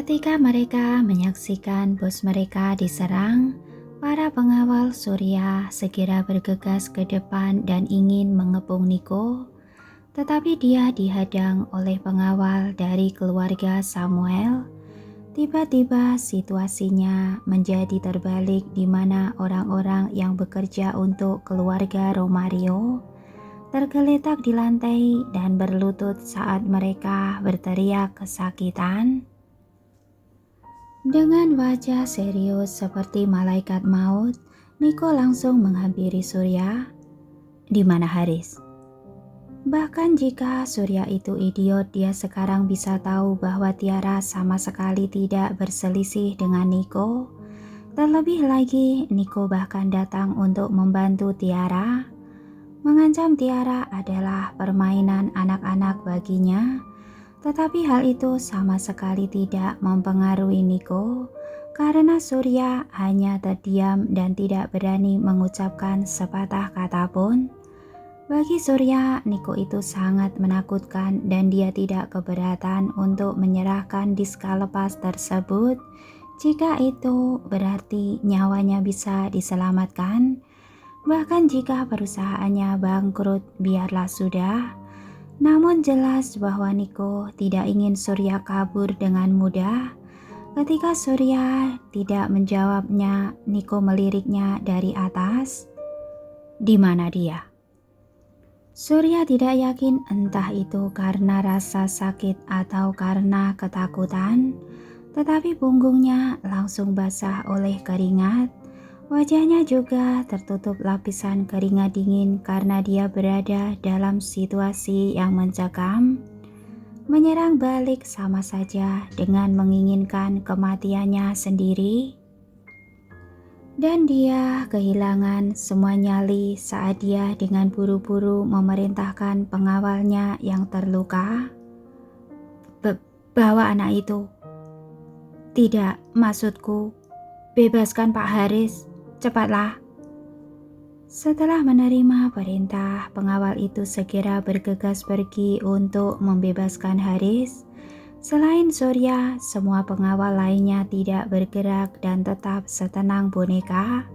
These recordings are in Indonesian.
Ketika mereka menyaksikan bos mereka diserang, para pengawal Surya segera bergegas ke depan dan ingin mengepung Niko, tetapi dia dihadang oleh pengawal dari keluarga Samuel. Tiba-tiba situasinya menjadi terbalik di mana orang-orang yang bekerja untuk keluarga Romario tergeletak di lantai dan berlutut saat mereka berteriak kesakitan. Dengan wajah serius seperti malaikat maut, Niko langsung menghampiri Surya. "Di mana Haris?" Bahkan jika Surya itu idiot, dia sekarang bisa tahu bahwa Tiara sama sekali tidak berselisih dengan Niko. Terlebih lagi, Niko bahkan datang untuk membantu Tiara. Mengancam Tiara adalah permainan anak-anak baginya. Tetapi hal itu sama sekali tidak mempengaruhi Niko, karena Surya hanya terdiam dan tidak berani mengucapkan sepatah kata pun. Bagi Surya, Niko itu sangat menakutkan dan dia tidak keberatan untuk menyerahkan diska lepas tersebut jika itu berarti nyawanya bisa diselamatkan. Bahkan jika perusahaannya bangkrut, biarlah sudah. Namun jelas bahwa Niko tidak ingin Surya kabur dengan mudah. Ketika Surya tidak menjawabnya, Niko meliriknya dari atas. "Di mana dia?" Surya tidak yakin entah itu karena rasa sakit atau karena ketakutan, tetapi punggungnya langsung basah oleh keringat. Wajahnya juga tertutup lapisan keringat dingin karena dia berada dalam situasi yang mencekam. Menyerang balik sama saja dengan menginginkan kematiannya sendiri. Dan dia kehilangan semua nyali saat dia dengan buru-buru memerintahkan pengawalnya yang terluka. "Bawa anak itu." "Tidak, maksudku, bebaskan Pak Haris. Cepatlah." Setelah menerima perintah, pengawal itu segera bergegas pergi untuk membebaskan Haris. Selain Surya, semua pengawal lainnya tidak bergerak dan tetap setenang boneka.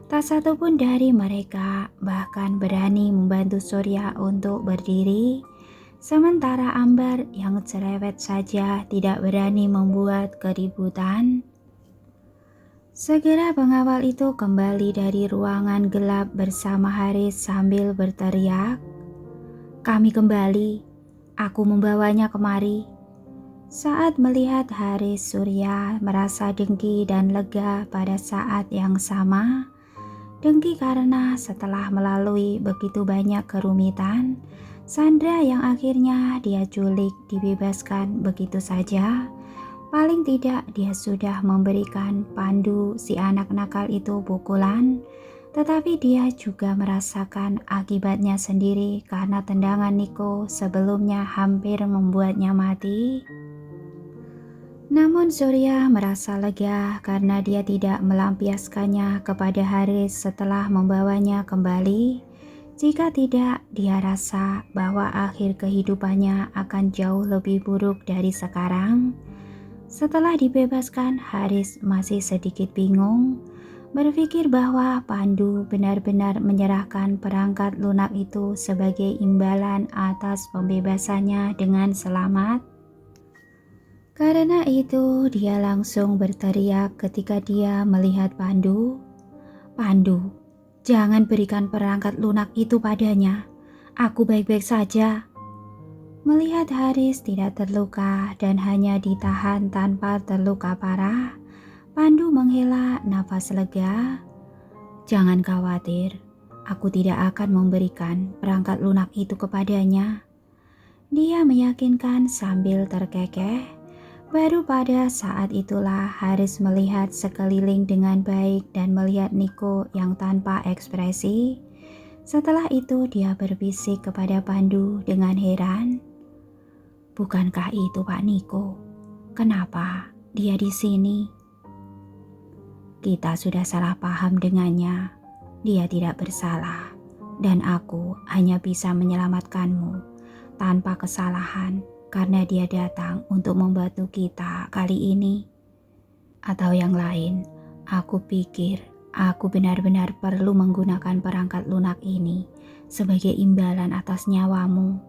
Tak satu pun dari mereka bahkan berani membantu Surya untuk berdiri. Sementara Ambar yang cerewet saja tidak berani membuat keributan. Segera pengawal itu kembali dari ruangan gelap bersama Haris sambil berteriak, "Kami kembali, aku membawanya kemari." Saat melihat Haris, Surya merasa dengki dan lega pada saat yang sama. Dengki karena setelah melalui begitu banyak kerumitan, Sandra yang akhirnya dia culik dibebaskan begitu saja. Paling tidak dia sudah memberikan Pandu si anak nakal itu pukulan, tetapi dia juga merasakan akibatnya sendiri karena tendangan Niko sebelumnya hampir membuatnya mati. Namun Surya merasa lega karena dia tidak melampiaskannya kepada Haris setelah membawanya kembali. Jika tidak, dia rasa bahwa akhir kehidupannya akan jauh lebih buruk dari sekarang. Setelah dibebaskan, Haris masih sedikit bingung, berpikir bahwa Pandu benar-benar menyerahkan perangkat lunak itu sebagai imbalan atas pembebasannya dengan selamat. Karena itu, dia langsung berteriak ketika dia melihat Pandu. "Pandu, jangan berikan perangkat lunak itu padanya. Aku baik-baik saja." Melihat Haris tidak terluka dan hanya ditahan tanpa terluka parah, Pandu menghela nafas lega. "Jangan khawatir, aku tidak akan memberikan perangkat lunak itu kepadanya." Dia meyakinkan sambil terkekeh. Baru pada saat itulah Haris melihat sekeliling dengan baik dan melihat Niko yang tanpa ekspresi. Setelah itu dia berbisik kepada Pandu dengan heran, "Bukankah itu Pak Niko? Kenapa dia di sini?" "Kita sudah salah paham dengannya. Dia tidak bersalah dan aku hanya bisa menyelamatkanmu tanpa kesalahan. karena dia datang untuk membantu kita kali ini. Atau yang lain, aku pikir aku benar-benar perlu menggunakan perangkat lunak ini sebagai imbalan atas nyawamu,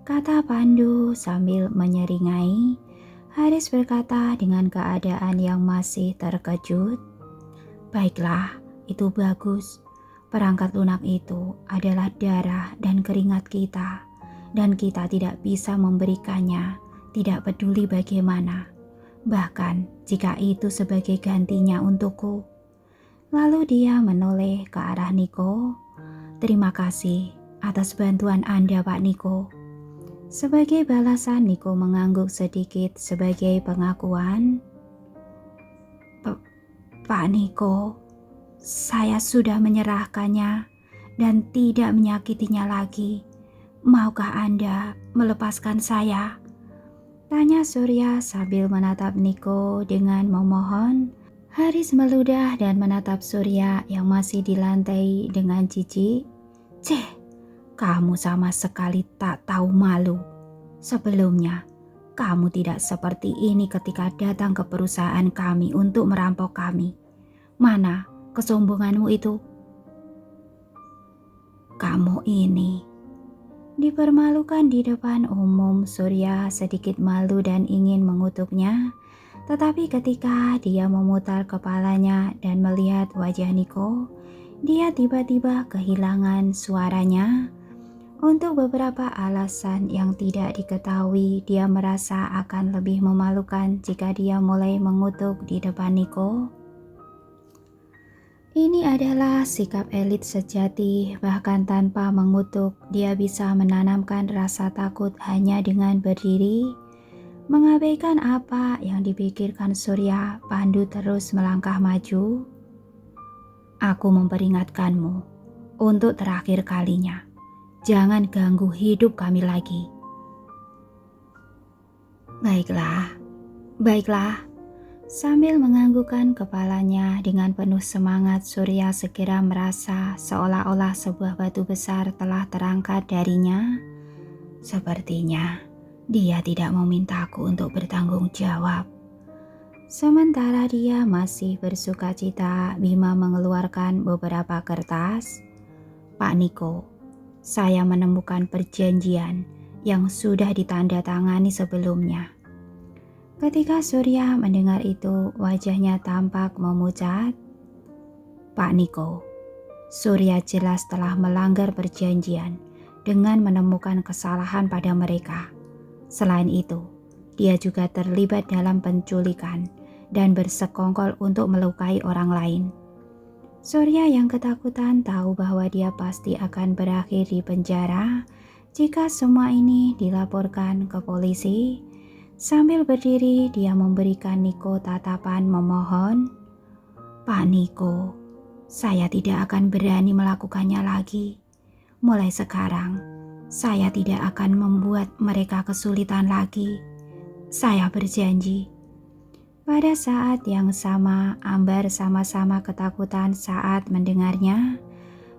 kata Pandu sambil menyeringai. Haris berkata dengan keadaan yang masih terkejut. Baiklah, itu bagus. Perangkat lunak itu adalah darah dan keringat kita, dan kita tidak bisa memberikannya, tidak peduli bagaimana. Bahkan jika itu sebagai gantinya untukku. Lalu dia menoleh ke arah Niko. Terima kasih atas bantuan Anda, Pak Niko. Sebagai balasan, Niko mengangguk sedikit sebagai pengakuan. Pak Niko, saya sudah menyerahkannya dan tidak menyakitinya lagi. Maukah Anda melepaskan saya? Tanya Surya sambil menatap Niko dengan memohon. Haris meludah dan menatap Surya yang masih di lantai dengan jijik. Ceh, kamu sama sekali tak tahu malu. Sebelumnya, kamu tidak seperti ini ketika datang ke perusahaan kami untuk merampok kami. Mana kesombonganmu itu? Kamu ini dipermalukan di depan umum. Surya sedikit malu dan ingin mengutuknya. Tetapi ketika dia memutar kepalanya dan melihat wajah Niko, dia tiba-tiba kehilangan suaranya. Untuk beberapa alasan yang tidak diketahui, dia merasa akan lebih memalukan jika dia mulai mengutuk di depan Niko. Ini adalah sikap elit sejati, bahkan tanpa mengutuk, dia bisa menanamkan rasa takut hanya dengan berdiri. Mengabaikan apa yang dipikirkan Surya, Pandu terus melangkah maju. Aku memperingatkanmu untuk terakhir kalinya. Jangan ganggu hidup kami lagi. Baiklah. Sambil menganggukkan kepalanya dengan penuh semangat, Surya segera merasa seolah-olah sebuah batu besar telah terangkat darinya. Sepertinya dia tidak memintaku untuk bertanggung jawab. Sementara dia masih bersukacita, Bima mengeluarkan beberapa kertas. Pak Niko, saya menemukan perjanjian yang sudah ditandatangani sebelumnya. Ketika Surya mendengar itu, wajahnya tampak memucat. Pak Niko, Surya jelas telah melanggar perjanjian dengan menemukan kesalahan pada mereka. Selain itu, dia juga terlibat dalam penculikan dan bersekongkol untuk melukai orang lain. Surya yang ketakutan tahu bahwa dia pasti akan berakhir di penjara jika semua ini dilaporkan ke polisi. Sambil berdiri, dia memberikan Niko tatapan memohon. Pak Niko, saya tidak akan berani melakukannya lagi. Mulai sekarang, saya tidak akan membuat mereka kesulitan lagi. Saya berjanji. Pada saat yang sama, Ambar sama-sama ketakutan saat mendengarnya.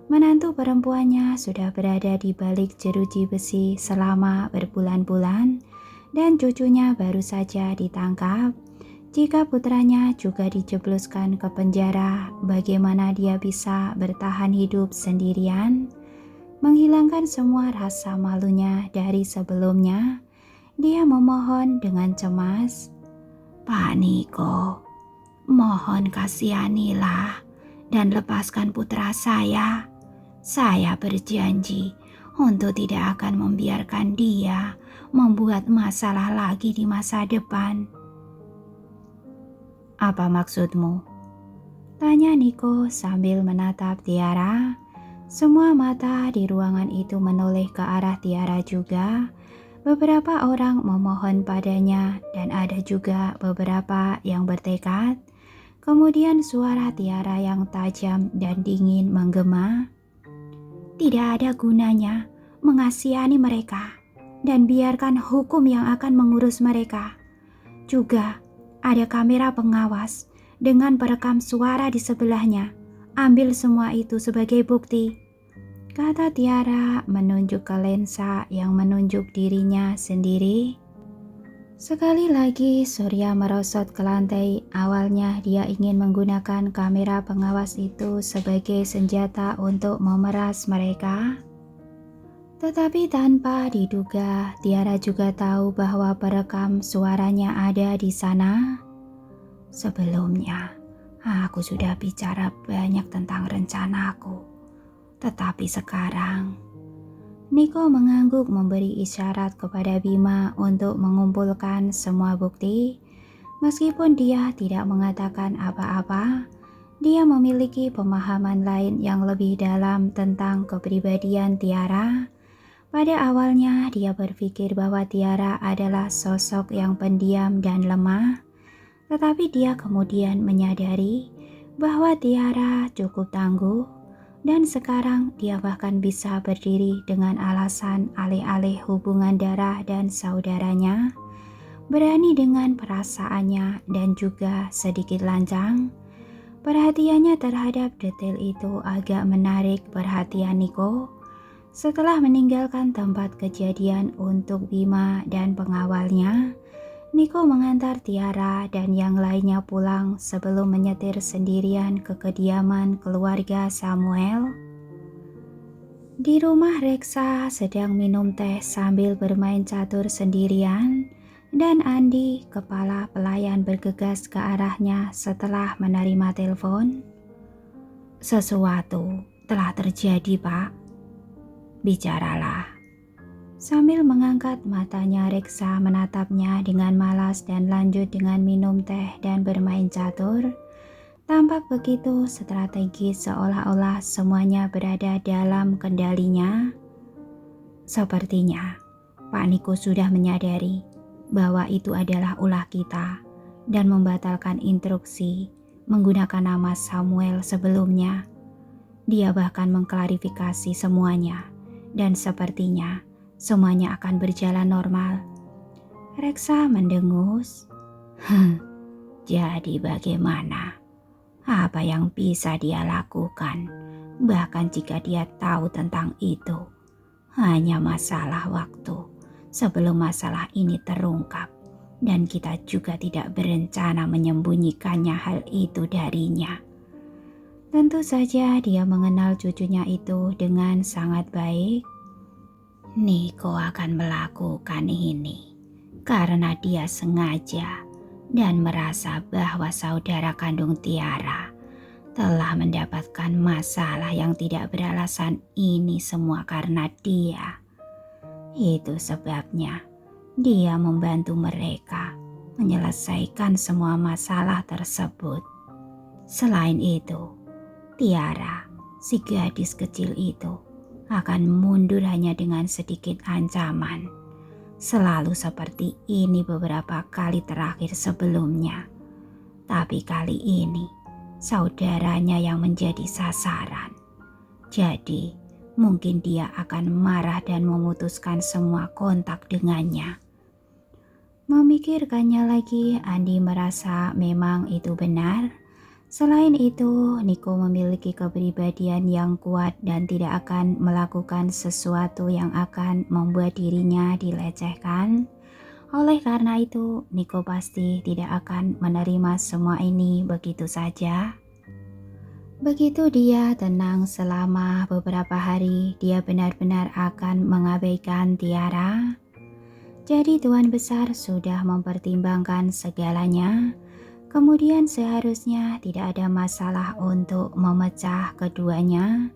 Menantu perempuannya sudah berada di balik jeruji besi selama berbulan-bulan dan cucunya baru saja ditangkap. Jika putranya juga dijebloskan ke penjara, bagaimana dia bisa bertahan hidup sendirian? Menghilangkan semua rasa malunya dari sebelumnya, dia memohon dengan cemas. Pak Niko, mohon kasihanilah dan lepaskan putra saya. Saya berjanji untuk tidak akan membiarkan dia membuat masalah lagi di masa depan. Apa maksudmu? Tanya Niko sambil menatap Tiara. Semua mata di ruangan itu menoleh ke arah Tiara juga. Beberapa orang memohon padanya dan ada juga beberapa yang bertekad. Kemudian suara Tiara yang tajam dan dingin menggema. Tidak ada gunanya mengasihani mereka dan biarkan hukum yang akan mengurus mereka. Juga ada kamera pengawas dengan perekam suara di sebelahnya. Ambil semua itu sebagai bukti, kata Tiara menunjuk ke lensa yang menunjuk dirinya sendiri. Sekali lagi Surya merosot ke lantai. Awalnya dia ingin menggunakan kamera pengawas itu sebagai senjata untuk memeras mereka. Tetapi tanpa diduga, Tiara juga tahu bahwa perekam suaranya ada di sana. Sebelumnya, aku sudah bicara banyak tentang rencanaku. Tetapi sekarang, Niko mengangguk memberi isyarat kepada Bima untuk mengumpulkan semua bukti. Meskipun dia tidak mengatakan apa-apa, dia memiliki pemahaman lain yang lebih dalam tentang kepribadian Tiara. Pada awalnya dia berpikir bahwa Tiara adalah sosok yang pendiam dan lemah, tetapi dia kemudian menyadari bahwa Tiara cukup tangguh. Dan sekarang dia bahkan bisa berdiri dengan alasan alih-alih hubungan darah dan saudaranya, berani dengan perasaannya dan juga sedikit lancang. Perhatiannya terhadap detail itu agak menarik perhatian Niko. Setelah meninggalkan tempat kejadian untuk Bima dan pengawalnya, Niko mengantar Tiara dan yang lainnya pulang sebelum menyetir sendirian ke kediaman keluarga Samuel. Di rumah Reksa sedang minum teh sambil bermain catur sendirian, dan Andi, kepala pelayan, bergegas ke arahnya setelah menerima telepon. "Sesuatu telah terjadi, Pak. Bicaralah." Sambil mengangkat matanya, Reksa menatapnya dengan malas dan lanjut dengan minum teh dan bermain catur. Tampak begitu strategis, seolah-olah semuanya berada dalam kendalinya. Sepertinya Pak Niko sudah menyadari bahwa itu adalah ulah kita dan membatalkan instruksi menggunakan nama Samuel sebelumnya. Dia bahkan mengklarifikasi semuanya dan sepertinya semuanya akan berjalan normal. Reksa mendengus. Jadi bagaimana? Apa yang bisa dia lakukan? Bahkan jika dia tahu tentang itu, hanya masalah waktu sebelum masalah ini terungkap. Dan kita juga tidak berencana menyembunyikannya hal itu darinya. Tentu saja dia mengenal cucunya itu dengan sangat baik. Niko akan melakukan ini karena dia sengaja dan merasa bahwa saudara kandung Tiara telah mendapatkan masalah yang tidak beralasan. Ini semua karena dia. Itu sebabnya dia membantu mereka menyelesaikan semua masalah tersebut. Selain itu, Tiara, si gadis kecil itu, akan mundur hanya dengan sedikit ancaman. Selalu seperti ini beberapa kali terakhir sebelumnya. Tapi kali ini saudaranya yang menjadi sasaran. Jadi mungkin dia akan marah dan memutuskan semua kontak dengannya. Memikirkannya lagi, Andi merasa memang itu benar. Selain itu, Niko memiliki kepribadian yang kuat dan tidak akan melakukan sesuatu yang akan membuat dirinya dilecehkan. Oleh karena itu, Niko pasti tidak akan menerima semua ini begitu saja. Begitu dia tenang selama beberapa hari, dia benar-benar akan mengabaikan Tiara. Jadi Tuan Besar sudah mempertimbangkan segalanya. Kemudian seharusnya tidak ada masalah untuk memecah keduanya.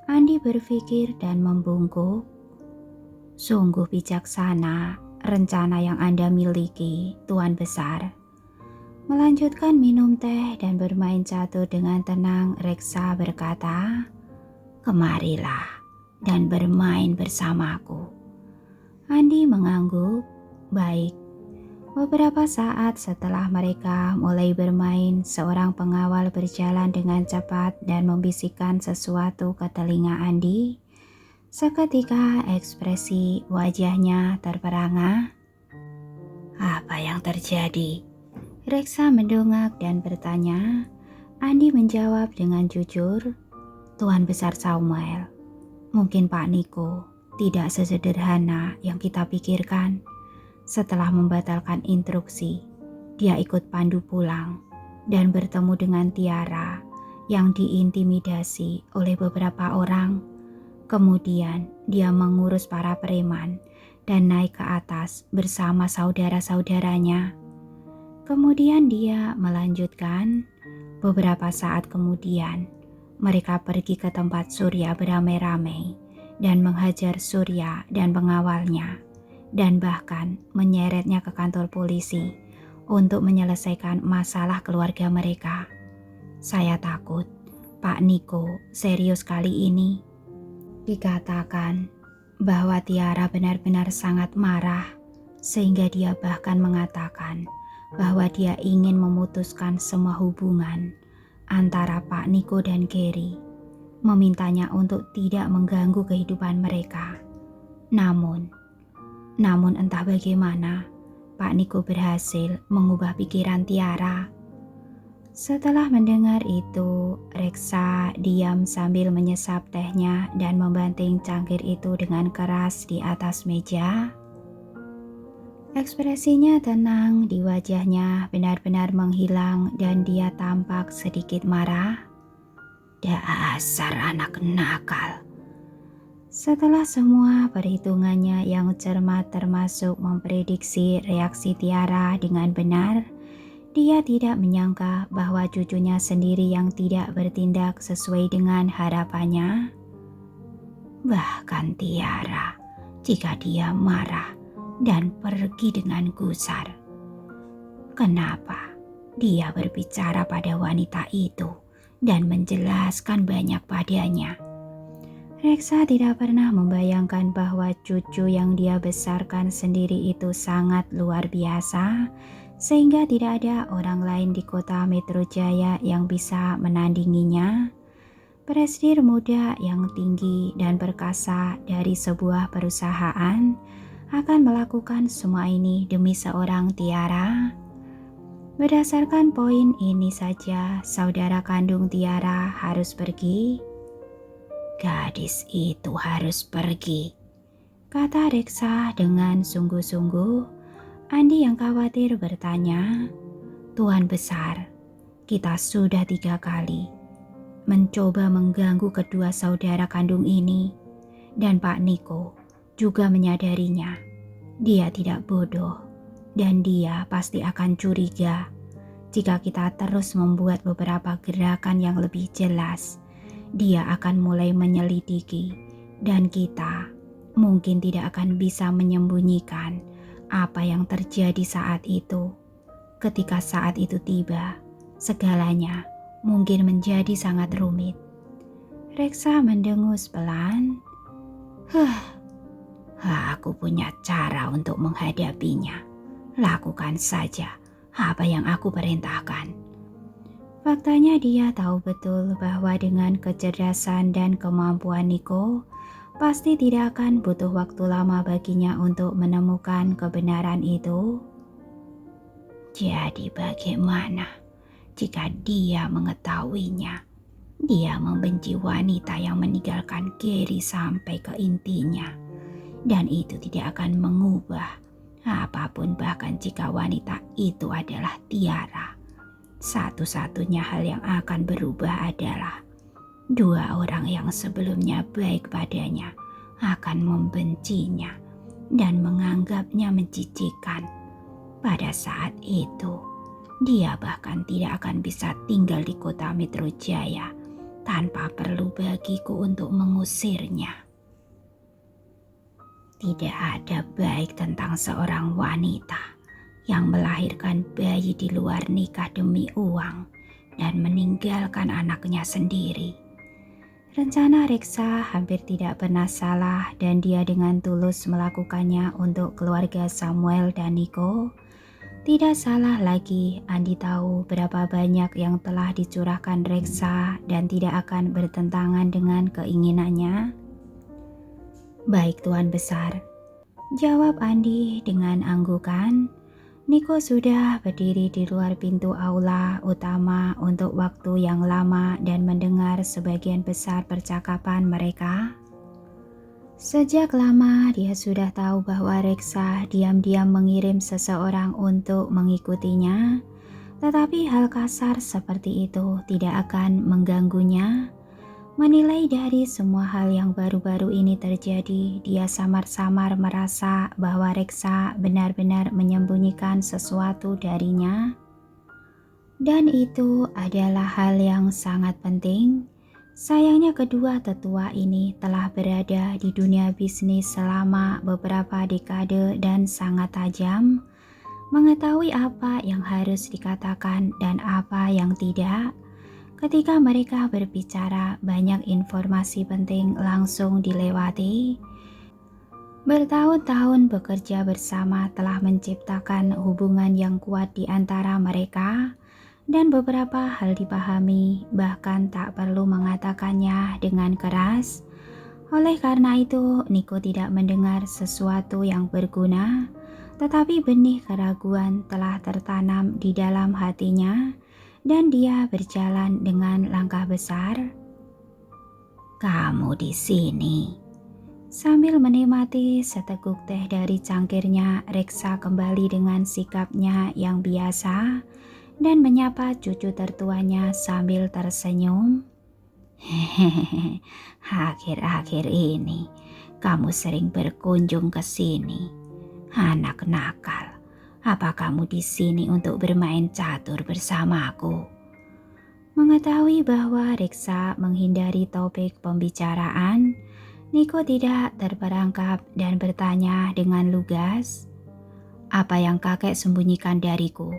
Andi berpikir dan membungkuk. Sungguh bijaksana rencana yang Anda miliki, Tuan Besar. Melanjutkan minum teh dan bermain catur dengan tenang, Reksa berkata, "Kemarilah dan bermain bersamaku." Andi mengangguk. "Baik." Beberapa saat setelah mereka mulai bermain, seorang pengawal berjalan dengan cepat dan membisikkan sesuatu ke telinga Andi. Seketika ekspresi wajahnya terperangah. "Apa yang terjadi?" Reksa mendongak dan bertanya. Andi menjawab dengan jujur, "Tuan Besar Samuel, mungkin Pak Niko tidak sesederhana yang kita pikirkan. Setelah membatalkan instruksi, dia ikut Pandu pulang dan bertemu dengan Tiara yang diintimidasi oleh beberapa orang. Kemudian dia mengurus para preman dan naik ke atas bersama saudara-saudaranya. Kemudian dia melanjutkan, beberapa saat kemudian mereka pergi ke tempat Surya beramai-ramai dan menghajar Surya dan pengawalnya, dan bahkan menyeretnya ke kantor polisi untuk menyelesaikan masalah keluarga mereka. Saya takut Pak Niko serius kali ini. Dikatakan bahwa Tiara benar-benar sangat marah, sehingga dia bahkan mengatakan bahwa dia ingin memutuskan semua hubungan antara Pak Niko dan Gary, memintanya untuk tidak mengganggu kehidupan mereka. Namun entah bagaimana, Pak Niko berhasil mengubah pikiran Tiara. Setelah mendengar itu, Reksa diam sambil menyesap tehnya dan membanting cangkir itu dengan keras di atas meja. Ekspresinya tenang di wajahnya benar-benar menghilang dan dia tampak sedikit marah. Dasar anak nakal. Setelah semua perhitungannya yang cermat termasuk memprediksi reaksi Tiara dengan benar, dia tidak menyangka bahwa cucunya sendiri yang tidak bertindak sesuai dengan harapannya. Bahkan Tiara, jika dia marah dan pergi dengan gusar, kenapa dia berbicara pada wanita itu dan menjelaskan banyak padanya? Reksa tidak pernah membayangkan bahwa cucu yang dia besarkan sendiri itu sangat luar biasa, sehingga tidak ada orang lain di kota Metro Jaya yang bisa menandinginya. Presidir muda yang tinggi dan perkasa dari sebuah perusahaan akan melakukan semua ini demi seorang Tiara. Berdasarkan poin ini saja, saudara kandung Tiara harus pergi. Gadis itu harus pergi, kata Reksa dengan sungguh-sungguh. Andi yang khawatir bertanya, Tuan Besar, kita sudah 3 kali mencoba mengganggu kedua saudara kandung ini, dan Pak Niko juga menyadarinya. Dia tidak bodoh dan dia pasti akan curiga jika kita terus membuat beberapa gerakan yang lebih jelas. Dia akan mulai menyelidiki dan kita mungkin tidak akan bisa menyembunyikan apa yang terjadi saat itu. Ketika saat itu tiba, segalanya mungkin menjadi sangat rumit. Reksa mendengus pelan. Aku punya cara untuk menghadapinya. Lakukan saja apa yang aku perintahkan. Faktanya dia tahu betul bahwa dengan kecerdasan dan kemampuan Niko, pasti tidak akan butuh waktu lama baginya untuk menemukan kebenaran itu. Jadi bagaimana jika dia mengetahuinya? Dia membenci wanita yang meninggalkan Gary sampai ke intinya. Dan itu tidak akan mengubah apapun, bahkan jika wanita itu adalah Tiara. Satu-satunya hal yang akan berubah adalah 2 orang yang sebelumnya baik padanya akan membencinya dan menganggapnya menjijikan. Pada saat itu, dia bahkan tidak akan bisa tinggal di kota Metro Jaya tanpa perlu bagiku untuk mengusirnya. Tidak ada baik tentang seorang wanita yang melahirkan bayi di luar nikah demi uang dan meninggalkan anaknya sendiri. Rencana Reksa hampir tidak pernah salah dan dia dengan tulus melakukannya untuk keluarga Samuel dan Niko. Tidak salah lagi, Andi tahu berapa banyak yang telah dicurahkan Reksa dan tidak akan bertentangan dengan keinginannya. Baik Tuan Besar, jawab Andi dengan anggukan. Niko sudah berdiri di luar pintu aula utama untuk waktu yang lama dan mendengar sebagian besar percakapan mereka. Sejak lama dia sudah tahu bahwa Reksa diam-diam mengirim seseorang untuk mengikutinya, tetapi hal kasar seperti itu tidak akan mengganggunya. Menilai dari semua hal yang baru-baru ini terjadi, dia samar-samar merasa bahwa Reksa benar-benar menyembunyikan sesuatu darinya. Dan itu adalah hal yang sangat penting. Sayangnya kedua tetua ini telah berada di dunia bisnis selama beberapa dekade dan sangat tajam, mengetahui apa yang harus dikatakan dan apa yang tidak. Ketika mereka berbicara, banyak informasi penting langsung dilewati. Bertahun-tahun bekerja bersama telah menciptakan hubungan yang kuat di antara mereka, dan beberapa hal dipahami, bahkan tak perlu mengatakannya dengan keras. Oleh karena itu, Niko tidak mendengar sesuatu yang berguna, tetapi benih keraguan telah tertanam di dalam hatinya, dan dia berjalan dengan langkah besar. "Kamu di sini." Sambil menikmati seteguk teh dari cangkirnya, Reksa kembali dengan sikapnya yang biasa dan menyapa cucu tertuanya sambil tersenyum. "Hehehe, akhir-akhir ini kamu sering berkunjung ke sini. Anak nakal, apa kamu di sini untuk bermain catur bersamaku?" Mengetahui bahwa Reksa menghindari topik pembicaraan, Niko tidak terperangkap dan bertanya dengan lugas, "Apa yang kakek sembunyikan dariku?"